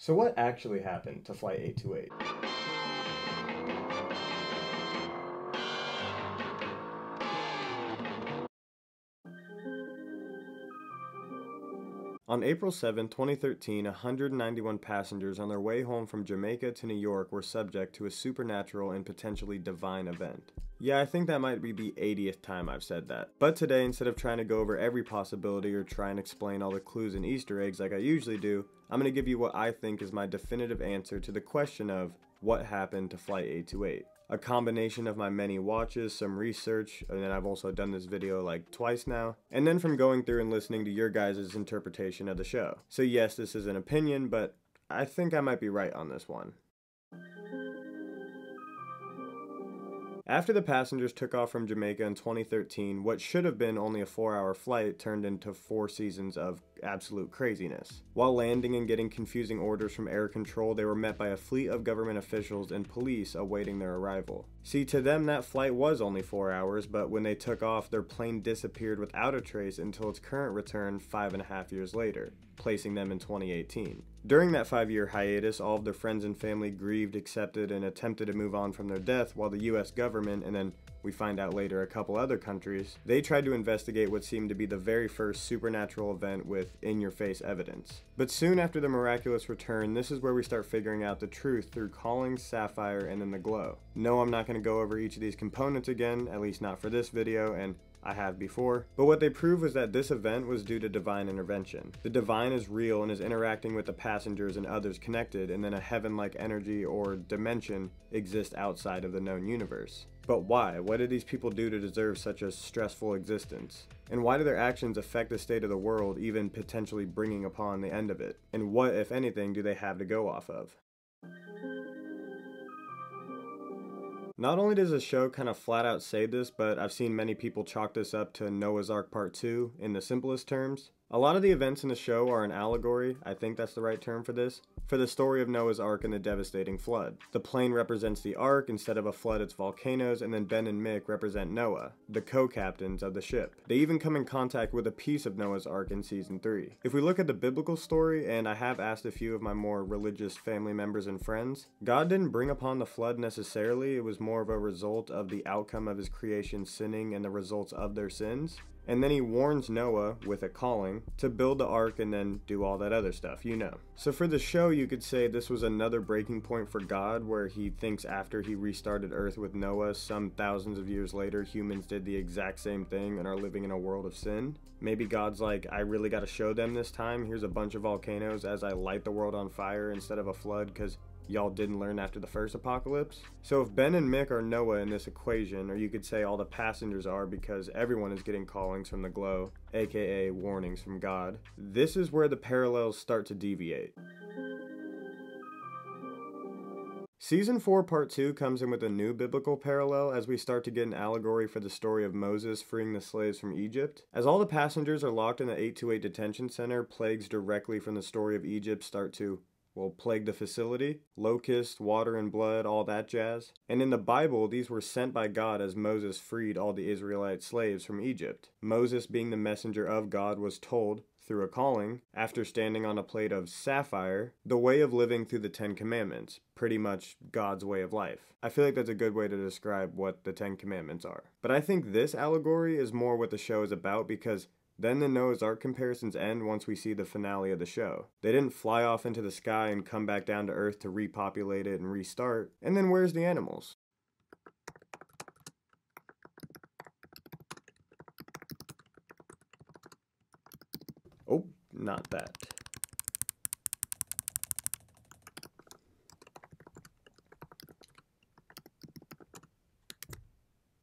So what actually happened to Flight 828? On April 7, 2013, 191 passengers on their way home from Jamaica to New York were subject to a supernatural and potentially divine event. Yeah, I think that might be the 80th time I've said that. But today, instead of trying to go over every possibility or try and explain all the clues and Easter eggs like I usually do, I'm going to give you what I think is my definitive answer to the question of what happened to Flight 828. A combination of my many watches, some research, and then I've also done this video like twice now, and then from going through and listening to your guys' interpretation of the show. So yes, this is an opinion, but I think I might be right on this one. After the passengers took off from Jamaica in 2013, what should have been only a 4-hour flight turned into 4 seasons of absolute craziness. While landing and getting confusing orders from air control, they were met by a fleet of government officials and police awaiting their arrival. See, to them that flight was only 4 hours, but when they took off, their plane disappeared without a trace until its current return 5.5 years later, placing them in 2018. During that 5-year hiatus, all of their friends and family grieved, accepted, and attempted to move on from their death, while the US government, and then we find out later a couple other countries, they tried to investigate what seemed to be the very first supernatural event with in-your-face evidence. But soon after the miraculous return, this is where we start figuring out the truth through Collings, Sapphire, and then the Glow. No, I'm not going to go over each of these components again, at least not for this video, and I have before, but what they proved was that this event was due to divine intervention. The divine is real and is interacting with the passengers and others connected, and then a heaven-like energy or dimension exists outside of the known universe. But why? What did these people do to deserve such a stressful existence? And why do their actions affect the state of the world, even potentially bringing upon the end of it? And what, if anything, do they have to go off of? Not only does the show kind of flat out say this, but I've seen many people chalk this up to Noah's Ark Part 2 in the simplest terms. A lot of the events in the show are an allegory, I think that's the right term for this, for the story of Noah's Ark and the devastating flood. The plane represents the Ark, instead of a flood it's volcanoes, and then Ben and Mick represent Noah, the co-captains of the ship. They even come in contact with a piece of Noah's Ark in Season 3. If we look at the biblical story, and I have asked a few of my more religious family members and friends, God didn't bring upon the flood necessarily, it was more of a result of the outcome of his creation sinning and the results of their sins. And then he warns Noah, with a calling, to build the ark and then do all that other stuff, you know. So for the show, you could say this was another breaking point for God, where he thinks after he restarted Earth with Noah, some thousands of years later, humans did the exact same thing and are living in a world of sin. Maybe God's like, I really gotta show them this time, here's a bunch of volcanoes as I light the world on fire instead of a flood, because y'all didn't learn after the first apocalypse. So if Ben and Mick are Noah in this equation, or you could say all the passengers are because everyone is getting callings from the Glow, aka warnings from God, this is where the parallels start to deviate. Season 4 Part 2 comes in with a new biblical parallel as we start to get an allegory for the story of Moses freeing the slaves from Egypt. As all the passengers are locked in the 828 detention center, plagues directly from the story of Egypt start to plague the facility. Locusts, water and blood, all that jazz. And in the Bible, these were sent by God as Moses freed all the Israelite slaves from Egypt. Moses, being the messenger of God, was told, through a calling, after standing on a plate of sapphire, the way of living through the 10 Commandments, pretty much God's way of life. I feel like that's a good way to describe what the 10 Commandments are. But I think this allegory is more what the show is about, because then the Noah's Ark comparisons end once we see the finale of the show. They didn't fly off into the sky and come back down to Earth to repopulate it and restart. And then where's the animals? Oh, not that.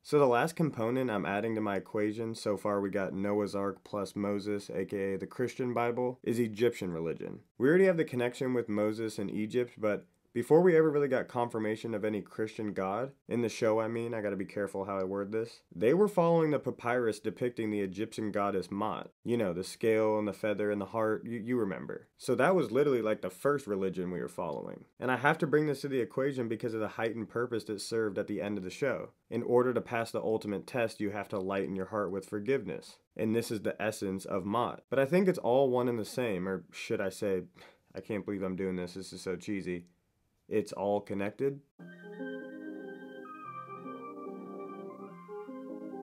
So the last component I'm adding to my equation, so far we got Noah's Ark plus Moses, aka the Christian Bible, is Egyptian religion. We already have the connection with Moses and Egypt, but before we ever really got confirmation of any Christian god, in the show I mean, I gotta be careful how I word this, they were following the papyrus depicting the Egyptian goddess Ma'at. You know, the scale and the feather and the heart, you remember. So that was literally like the first religion we were following. And I have to bring this to the equation because of the heightened purpose it served at the end of the show. In order to pass the ultimate test, you have to lighten your heart with forgiveness. And this is the essence of Ma'at. But I think it's all one and the same, or should I say, I can't believe I'm doing this. This is so cheesy. It's all connected.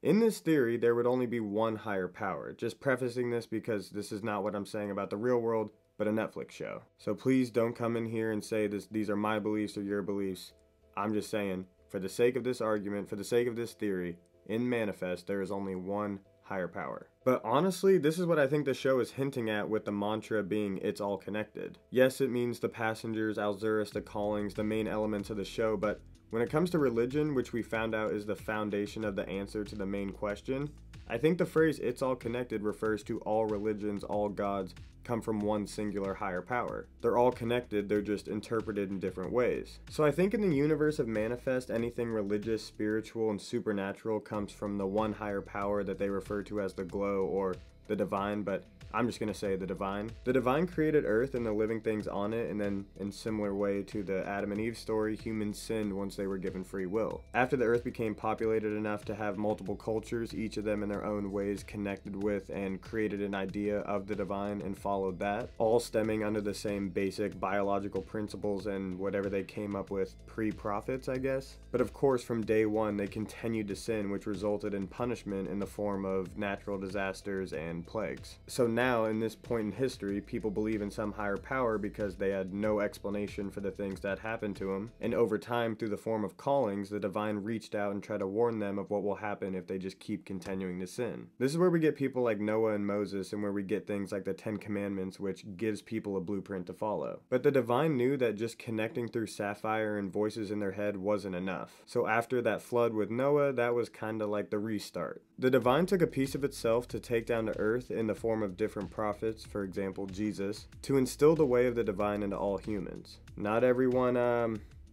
In this theory, there would only be one higher power. Just prefacing this because this is not what I'm saying about the real world, but a Netflix show. So please don't come in here and say these are my beliefs or your beliefs. I'm just saying, for the sake of this argument, for the sake of this theory, in Manifest, there is only one higher power. But honestly, this is what I think the show is hinting at with the mantra being it's all connected. Yes, it means the passengers, Alzuris, the callings, the main elements of the show, but when it comes to religion, which we found out is the foundation of the answer to the main question, I think the phrase it's all connected refers to all religions, all gods, come from one singular higher power. They're all connected, they're just interpreted in different ways. So I think in the universe of Manifest, anything religious, spiritual, and supernatural comes from the one higher power that they refer to as the glow or the divine, but I'm just going to say the divine. The divine created Earth and the living things on it, and then in similar way to the Adam and Eve story, humans sinned once they were given free will. After the Earth became populated enough to have multiple cultures, each of them in their own ways connected with and created an idea of the divine and followed that, all stemming under the same basic biological principles and whatever they came up with pre-prophets, I guess. But of course, from day one, they continued to sin, which resulted in punishment in the form of natural disasters and plagues. So now, in this point in history, people believe in some higher power because they had no explanation for the things that happened to them, and over time, through the form of callings, the divine reached out and tried to warn them of what will happen if they just keep continuing to sin. This is where we get people like Noah and Moses, and where we get things like the Ten Commandments, which gives people a blueprint to follow. But the divine knew that just connecting through Sapphire and voices in their head wasn't enough. So after that flood with Noah, that was kinda like the restart. The divine took a piece of itself to take down to earth in the form of different prophets, for example Jesus, to instill the way of the divine into all humans. Not everyone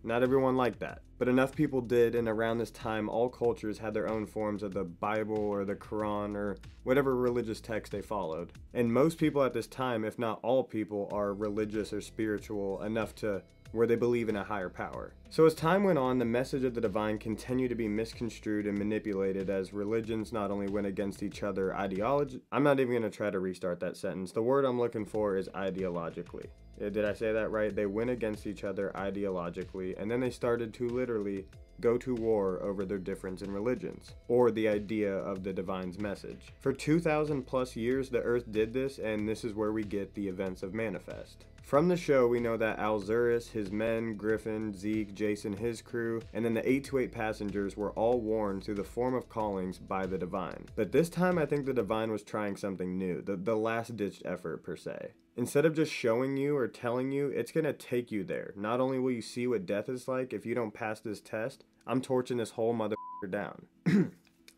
liked that, but enough people did, and around this time all cultures had their own forms of the Bible or the Quran or whatever religious text they followed. And most people at this time, if not all people, are religious or spiritual enough to where they believe in a higher power. So as time went on, the message of the divine continued to be misconstrued and manipulated as religions not only went against each other I'm not even going to try to restart that sentence. The word I'm looking for is ideologically. Did I say that right? They went against each other ideologically, and then they started to literally go to war over their difference in religions, or the idea of the divine's message. For 2,000 plus years, the Earth did this, and this is where we get the events of Manifest. From the show, we know that Alzuris, his men, Griffin, Zeke, Jason, his crew, and then the 828 passengers were all warned through the form of callings by the divine. But this time, I think the divine was trying something new, the last-ditched effort per se. Instead of just showing you or telling you, it's gonna take you there. Not only will you see what death is like, if you don't pass this test, I'm torching this whole motherfucker down.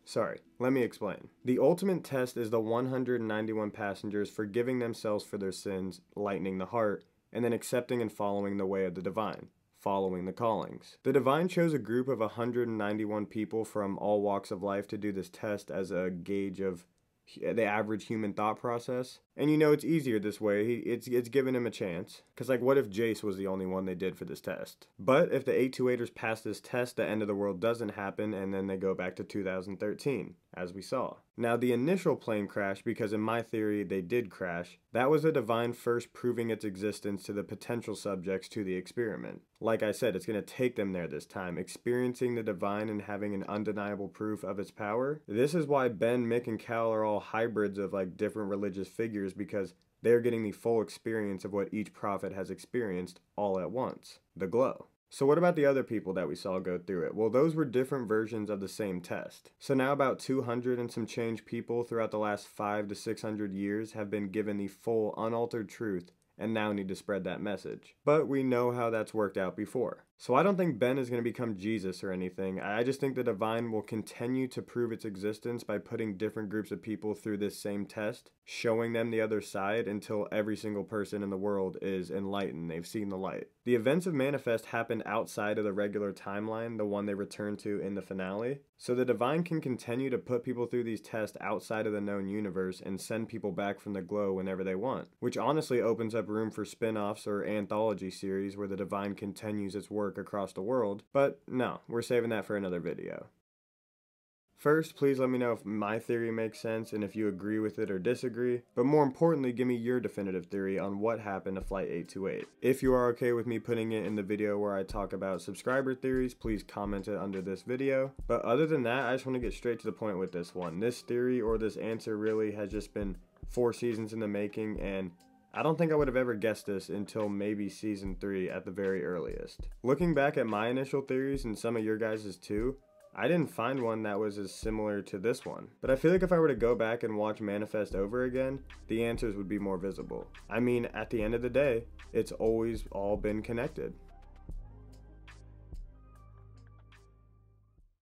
Sorry, let me explain. The ultimate test is the 191 passengers forgiving themselves for their sins, lightening the heart, and then accepting and following the way of the divine, following the callings. The divine chose a group of 191 people from all walks of life to do this test as a gauge of the average human thought process. And you know, it's easier this way. It's given him a chance. Because like, what if Jace was the only one they did for this test? But if the 828ers pass this test, the end of the world doesn't happen, and then they go back to 2013, as we saw. Now, the initial plane crash, because in my theory they did crash, that was a divine first proving its existence to the potential subjects to the experiment. Like I said, it's going to take them there this time, experiencing the divine and having an undeniable proof of its power. This is why Ben, Mick, and Cal are all hybrids of like different religious figures, because they're getting the full experience of what each prophet has experienced all at once, the glow. So what about the other people that we saw go through it? Well, those were different versions of the same test. So now about 200 and some change people throughout the last 500 to 600 years have been given the full unaltered truth and now need to spread that message. But we know how that's worked out before. So I don't think Ben is going to become Jesus or anything. I just think the divine will continue to prove its existence by putting different groups of people through this same test, showing them the other side until every single person in the world is enlightened. They've seen the light. The events of Manifest happened outside of the regular timeline, the one they return to in the finale. So the divine can continue to put people through these tests outside of the known universe and send people back from the glow whenever they want, which honestly opens up room for spin-offs or anthology series where the divine continues its work across the world. But no, we're saving that for another video. First, please let me know if my theory makes sense and if you agree with it or disagree, but more importantly, give me your definitive theory on what happened to Flight 828. If you are okay with me putting it in the video where I talk about subscriber theories, please comment it under this video. But other than that, I just want to get straight to the point with this one. This theory or this answer really has just been 4 seasons in the making, and I don't think I would have ever guessed this until maybe season 3 at the very earliest. Looking back at my initial theories and some of your guys's too, I didn't find one that was as similar to this one. But I feel like if I were to go back and watch Manifest over again, the answers would be more visible. I mean, at the end of the day, it's always all been connected.